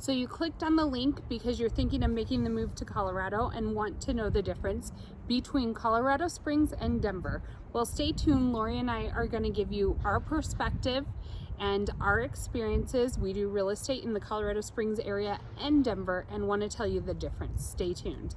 So you clicked on the link because you're thinking of making the move to Colorado and want to know the difference between Colorado Springs and Denver. Well, stay tuned. Laurie and I are going to give you our perspective and our experiences. We do real estate in the Colorado Springs area and Denver and want to tell you the difference. Stay tuned.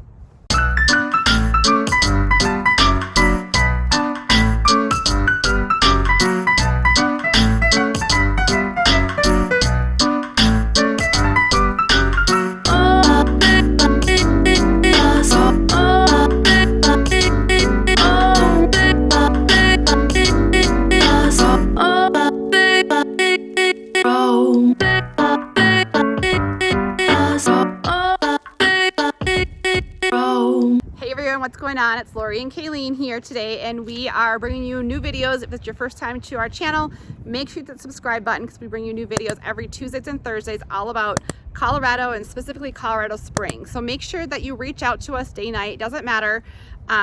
What's going on? It's Laurie and Kalene here today, and we are bringing you new videos. If it's your first time to our channel, make sure you hit the subscribe button because we bring you new videos every Tuesdays and Thursdays all about Colorado and specifically Colorado Springs. So make sure that you reach out to us day, night, doesn't matter.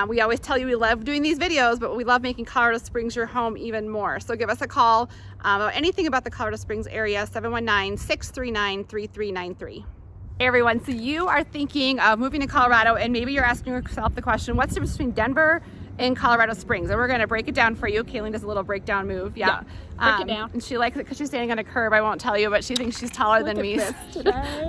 We always tell you we love doing these videos, but we love making Colorado Springs your home even more. So give us a call about anything about the Colorado Springs area, 719-639-3393. Hey everyone, so you are thinking of moving to Colorado and maybe you're asking yourself the question, what's the difference between Denver and Colorado Springs? And we're going to break it down for you. Kalene does a little breakdown move. Yeah. Break it down. And she likes it because she's standing on a curb. I won't tell you, but she thinks she's taller than me.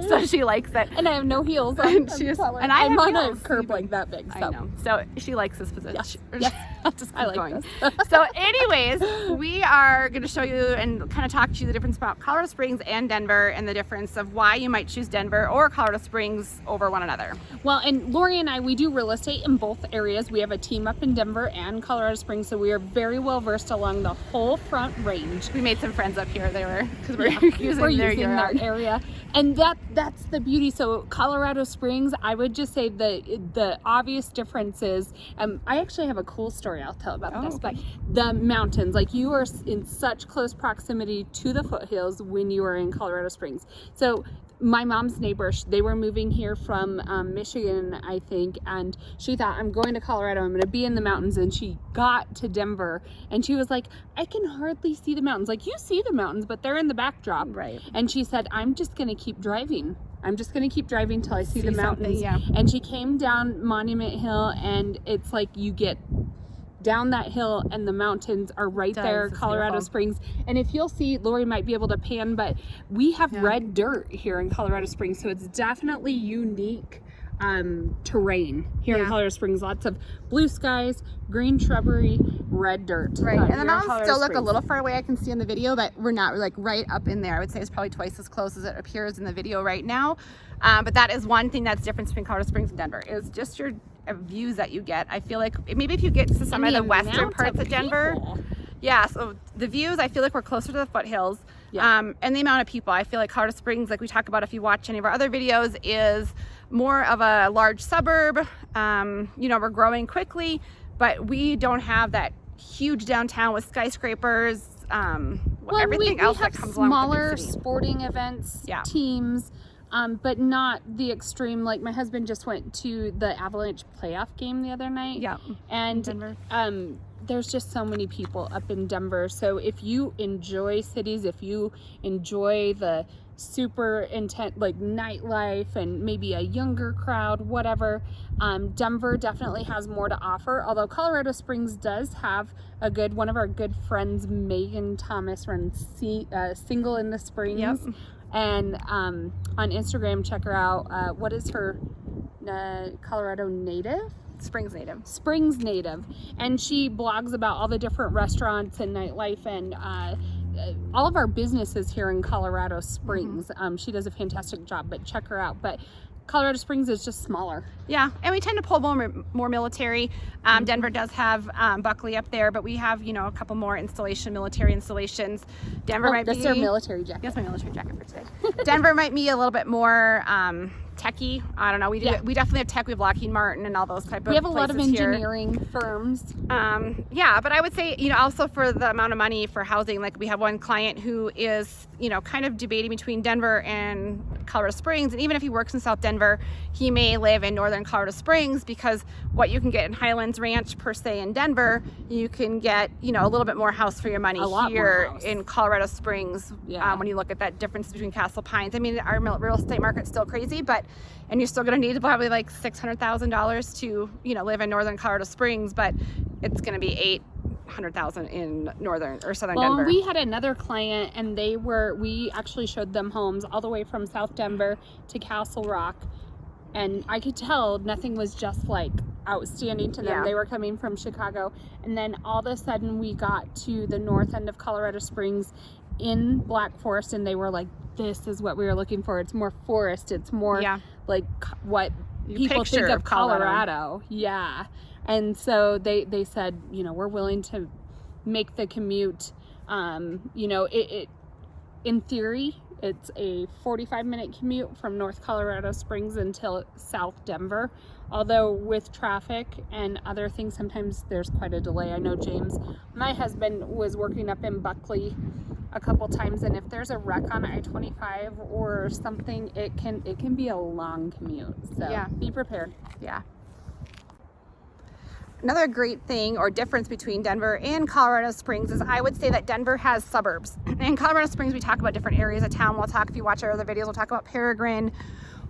So she likes it. And I have no heels. I'm on a curb like that big. So. I know. So she likes this position. Yes. I'll just keep going. This. So anyways, we are going to show you and kind of talk to you the difference about Colorado Springs and Denver and the difference of why you might choose Denver or Colorado Springs over one another. Well, and Laurie and I, we do real estate in both areas. We have a team up in Denver and Colorado Springs, so we are very well versed along the whole front range. We made some friends up here. They were because we're using their area, and that's the beauty. So Colorado Springs, I would just say the obvious difference is, I actually have a cool story I'll tell about this, but the mountains, like you are in such close proximity to the foothills when you are in Colorado Springs. So my mom's neighbor, they were moving here from Michigan, I think, and she thought, I'm going to Colorado, I'm going to be in the mountains. And she got to Denver and she was like, I can hardly see the mountains. Like, you see the mountains, but they're in the backdrop. Right. And she said, I'm just going to keep driving. I'm just going to keep driving till I see the mountains. Yeah. And she came down Monument Hill, and it's like you get down that hill and the mountains are right there, Colorado Springs. And if you'll see, Laurie might be able to pan, but we have red dirt here in Colorado Springs, so it's definitely unique terrain here in Colorado Springs. Lots of blue skies, green shrubbery, red dirt. Right, and the mountains still look a little far away. I can see in the video, but we're not like right up in there. I would say it's probably twice as close as it appears in the video right now. But that is one thing that's different between Colorado Springs and Denver, is just your views that you get. I feel like maybe if you get to some of the western parts of Denver, so the views, I feel like we're closer to the foothills. And the amount of people, I feel like Colorado Springs, like we talk about if you watch any of our other videos, is more of a large suburb. We're growing quickly, but we don't have that huge downtown with skyscrapers, everything else that comes along with the big city. Smaller sporting events, teams, but not the extreme. Like my husband just went to the Avalanche playoff game the other night. Yeah. And Denver. There's just so many people up in Denver. So if you enjoy cities, if you enjoy the super intense like nightlife and maybe a younger crowd, whatever, Denver definitely has more to offer. Although Colorado Springs does have one of our good friends, Megan Thomas, runs Single in the Springs. Yep. And on Instagram, check her out. What is her Colorado native? Springs native. And she blogs about all the different restaurants and nightlife and all of our businesses here in Colorado Springs. She does a fantastic job, but check her out. But Colorado Springs is just smaller. Yeah, and we tend to pull more military. Denver does have Buckley up there, but we have, a couple more military installations. Denver might be... That's their military jacket. That's my military jacket for today. Denver might be a little bit more techie. I don't know. We definitely have tech. We have Lockheed Martin and all those type of places. We have a lot of here. engineering firms. Yeah, but I would say, you know, also for the amount of money for housing, like we have one client who is, you know, kind of debating between Denver and Colorado Springs. And even if he works in South Denver, he may live in northern Colorado Springs, because what you can get in Highlands Ranch per se in Denver, you can get, you know, a little bit more house for your money here in Colorado Springs. When you look at that difference between Castle Pines. I mean, our real estate market's still crazy, and you're still going to need probably like $600,000 to, you know, live in northern Colorado Springs, but it's going to be $800,000 in northern or southern Denver. Well, we had another client, and we actually showed them homes all the way from South Denver to Castle Rock, and I could tell nothing was just like outstanding to them. Yeah. They were coming from Chicago, and then all of a sudden we got to the north end of Colorado Springs in Black Forest, and they were like, this is what we were looking for. It's more forest. It's more like what people think of Colorado. Yeah. And so they said, you know, we're willing to make the commute. You know, it in theory, it's a 45-minute commute from North Colorado Springs until South Denver. Although with traffic and other things, sometimes there's quite a delay. I know James, my husband, was working up in Buckley a couple times, and if there's a wreck on I-25 or something, it can be a long commute. So be prepared. Yeah. Another great thing or difference between Denver and Colorado Springs is I would say that Denver has suburbs. In Colorado Springs, we talk about different areas of town. If you watch our other videos, we'll talk about Peregrine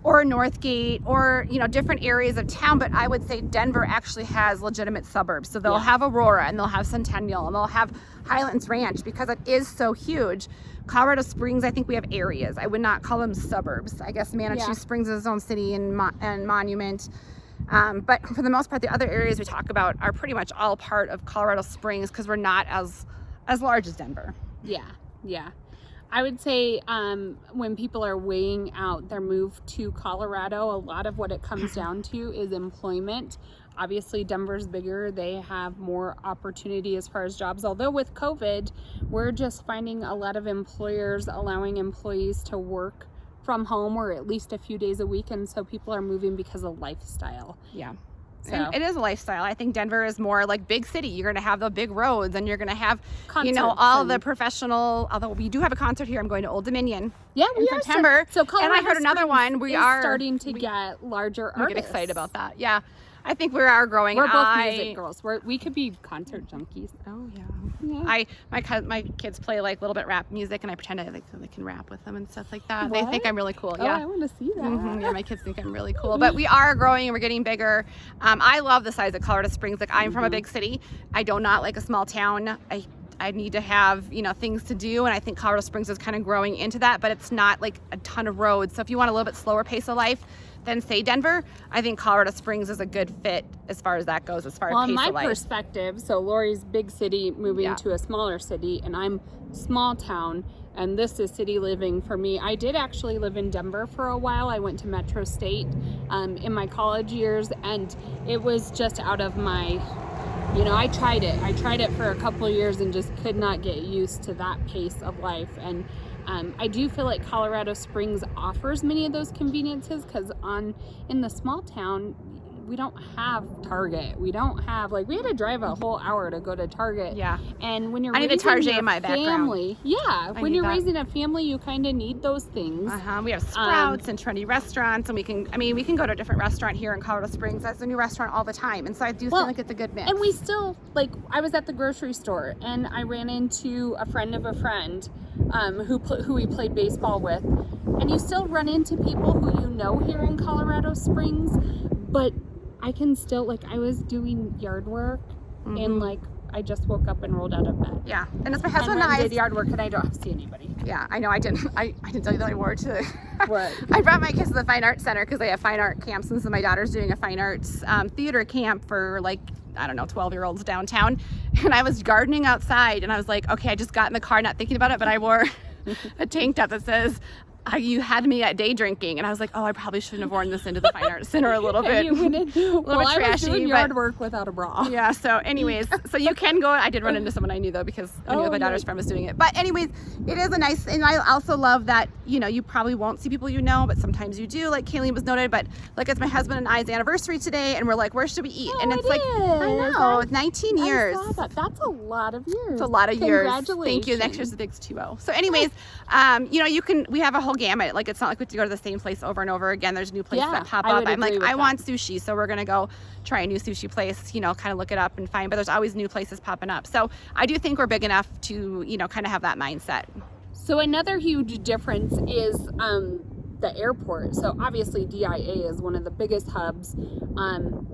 or Northgate or, you know, different areas of town. But I would say Denver actually has legitimate suburbs. So they'll have Aurora, and they'll have Centennial, and they'll have Highlands Ranch, because it is so huge. Colorado Springs, I think we have areas. I would not call them suburbs. I guess Manitou Springs is its own city, and Monument. But for the most part, the other areas we talk about are pretty much all part of Colorado Springs, because we're not as large as Denver. Yeah. I would say when people are weighing out their move to Colorado, a lot of what it comes down to is employment. Obviously, Denver's bigger. They have more opportunity as far as jobs. Although with COVID, we're just finding a lot of employers allowing employees to work from home or at least a few days a week, and so people are moving because of lifestyle. Yeah. So and it is a lifestyle. I think Denver is more like big city. You're going to have the big roads, and you're going to have, concerts, you know, all the professional, although we do have a concert here. I'm going to Old Dominion in September. So Colorado and I heard another Springs one. We is are starting to get larger artists. We get excited about that. Yeah. I think we are growing. We're both music girls. We could be concert junkies. Oh yeah. My kids play like a little bit rap music, and I pretend they can rap with them and stuff like that. What? They think I'm really cool. Oh, I want to see that. Yeah, my kids think I'm really cool. But we are growing, and we're getting bigger. I love the size of Colorado Springs. Like, I'm from a big city. I do not like a small town. I need to have, you know, things to do, and I think Colorado Springs is kind of growing into that, but it's not like a ton of roads. So if you want a little bit slower pace of life than, say, Denver, I think Colorado Springs is a good fit as far as that goes, as far as pace of life. Well, my perspective, so Laurie's big city moving to a smaller city, and I'm small town, and this is city living for me. I did actually live in Denver for a while. I went to Metro State in my college years, and it was just out of my, you know, I tried it for a couple of years and just could not get used to that pace of life. And I do feel like Colorado Springs offers many of those conveniences, because in the small town, we don't have Target. We don't have, like, we had to drive a whole hour to go to Target. Yeah. And when you're I need a Target in my family, background. when you're raising a family, you kind of need those things. We have Sprouts and trendy restaurants, and we can go to a different restaurant here in Colorado Springs. That's a new restaurant all the time, and so I do feel like it's a good mix. And we still, like, I was at the grocery store, and I ran into a friend of a friend who we played baseball with, and you still run into people who you know here in Colorado Springs, but I can still, like, I was doing yard work and, like, I just woke up and rolled out of bed. Yeah, and it's my husband and I did yard work, and I don't see anybody. Yeah, I know. I didn't tell you that I wore to. What? I brought my kids to the Fine Arts Center because they have fine art camps, and so my daughter's doing a fine arts theater camp for, like, I don't know, 12-year-olds downtown. And I was gardening outside, and I was like, okay, I just got in the car not thinking about it, but I wore a tank top that says, you had me at day drinking, and I was like, oh, I probably shouldn't have worn this into the Fine Art Center a little bit. You went in, well, I was trashy, doing yard work without a bra. Yeah, so anyways, so you can go. I did run into someone I knew though, because I knew my daughter's friend was doing it. But anyways, it is a nice, and I also love that, you know, you probably won't see people you know, but sometimes you do, like Kalene was noted. But like, it's my husband and I's anniversary today, and we're like, where should we eat? And it's like, I know, 19 years. I saw that. That's a lot of years. It's a lot of years. Congratulations. Thank you. Next year's the big 2-0. So anyways, you know, we have a whole gamut. Like, it's not like we have to go to the same place over and over again. There's new places that pop up. I'm like, I want sushi, so we're gonna go try a new sushi place, you know, kind of look it up and find, but there's always new places popping up. So I do think we're big enough to, you know, kind of have that mindset. So another huge difference is the airport. So obviously DIA is one of the biggest hubs.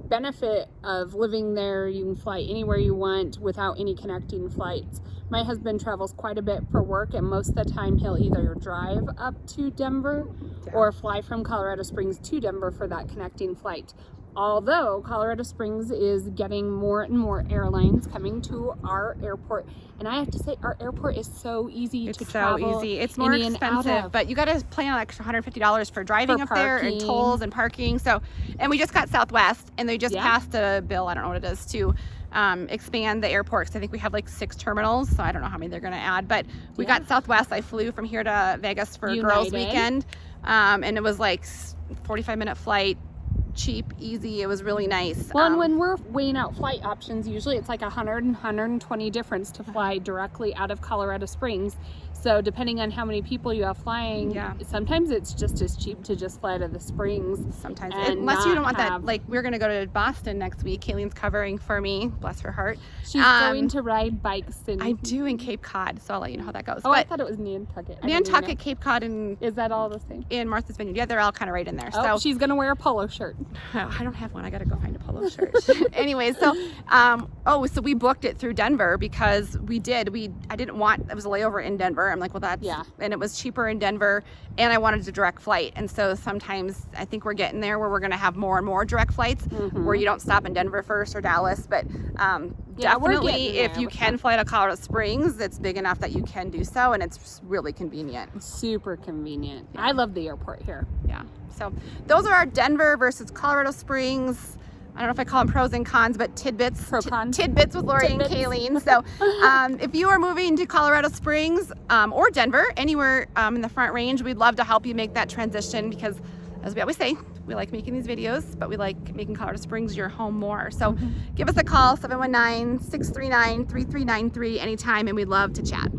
Benefit of living there, you can fly anywhere you want without any connecting flights. My husband travels quite a bit for work, and most of the time he'll either drive up to Denver or fly from Colorado Springs to Denver for that connecting flight. Although Colorado Springs is getting more and more airlines coming to our airport, and I have to say our airport is so easy to travel. It's so easy. It's more expensive, but you got to pay an extra $150 for driving up there, and tolls and parking. So, and we just got Southwest, and they just passed a bill, I don't know what it is, to expand the airport, because I think we have like 6 terminals, so I don't know how many they're going to add, but we got Southwest. I flew from here to Vegas for girls weekend, and it was like 45-minute flight, cheap, easy. It was really nice. Well, and when we're weighing out flight options, usually it's like $100 and $120 difference to fly directly out of Colorado Springs. So depending on how many people you have flying, sometimes it's just as cheap to just fly to the Springs. Sometimes, unless you don't want that. Like, we're gonna go to Boston next week. Kaylene's covering for me, bless her heart. She's going to ride bikes. I do, in Cape Cod, so I'll let you know how that goes. Oh, but I thought it was Nantucket. Nantucket, Cape Cod, and is that all the same? In Martha's Vineyard. Yeah, they're all kind of right in there. Oh, so she's gonna wear a polo shirt. Oh, I don't have one. I gotta go find a polo shirt. Anyway, so so we booked it through Denver because I didn't want, it was a layover in Denver. I'm like, well, that's and it was cheaper in Denver, and I wanted a direct flight. And so sometimes I think we're getting there where we're gonna have more and more direct flights where you don't stop in Denver first or Dallas, but definitely if you can fly to Colorado Springs, it's big enough that you can do so, and it's really convenient. Super convenient. I love the airport here. Yeah. So those are our Denver versus Colorado Springs, I don't know if I call them pros and cons, but tidbits. Tidbits with Laurie and Kalene. So if you are moving to Colorado Springs or Denver, anywhere in the Front Range, we'd love to help you make that transition, because as we always say, we like making these videos, but we like making Colorado Springs your home more. So give us a call, 719-639-3393 anytime, and we'd love to chat.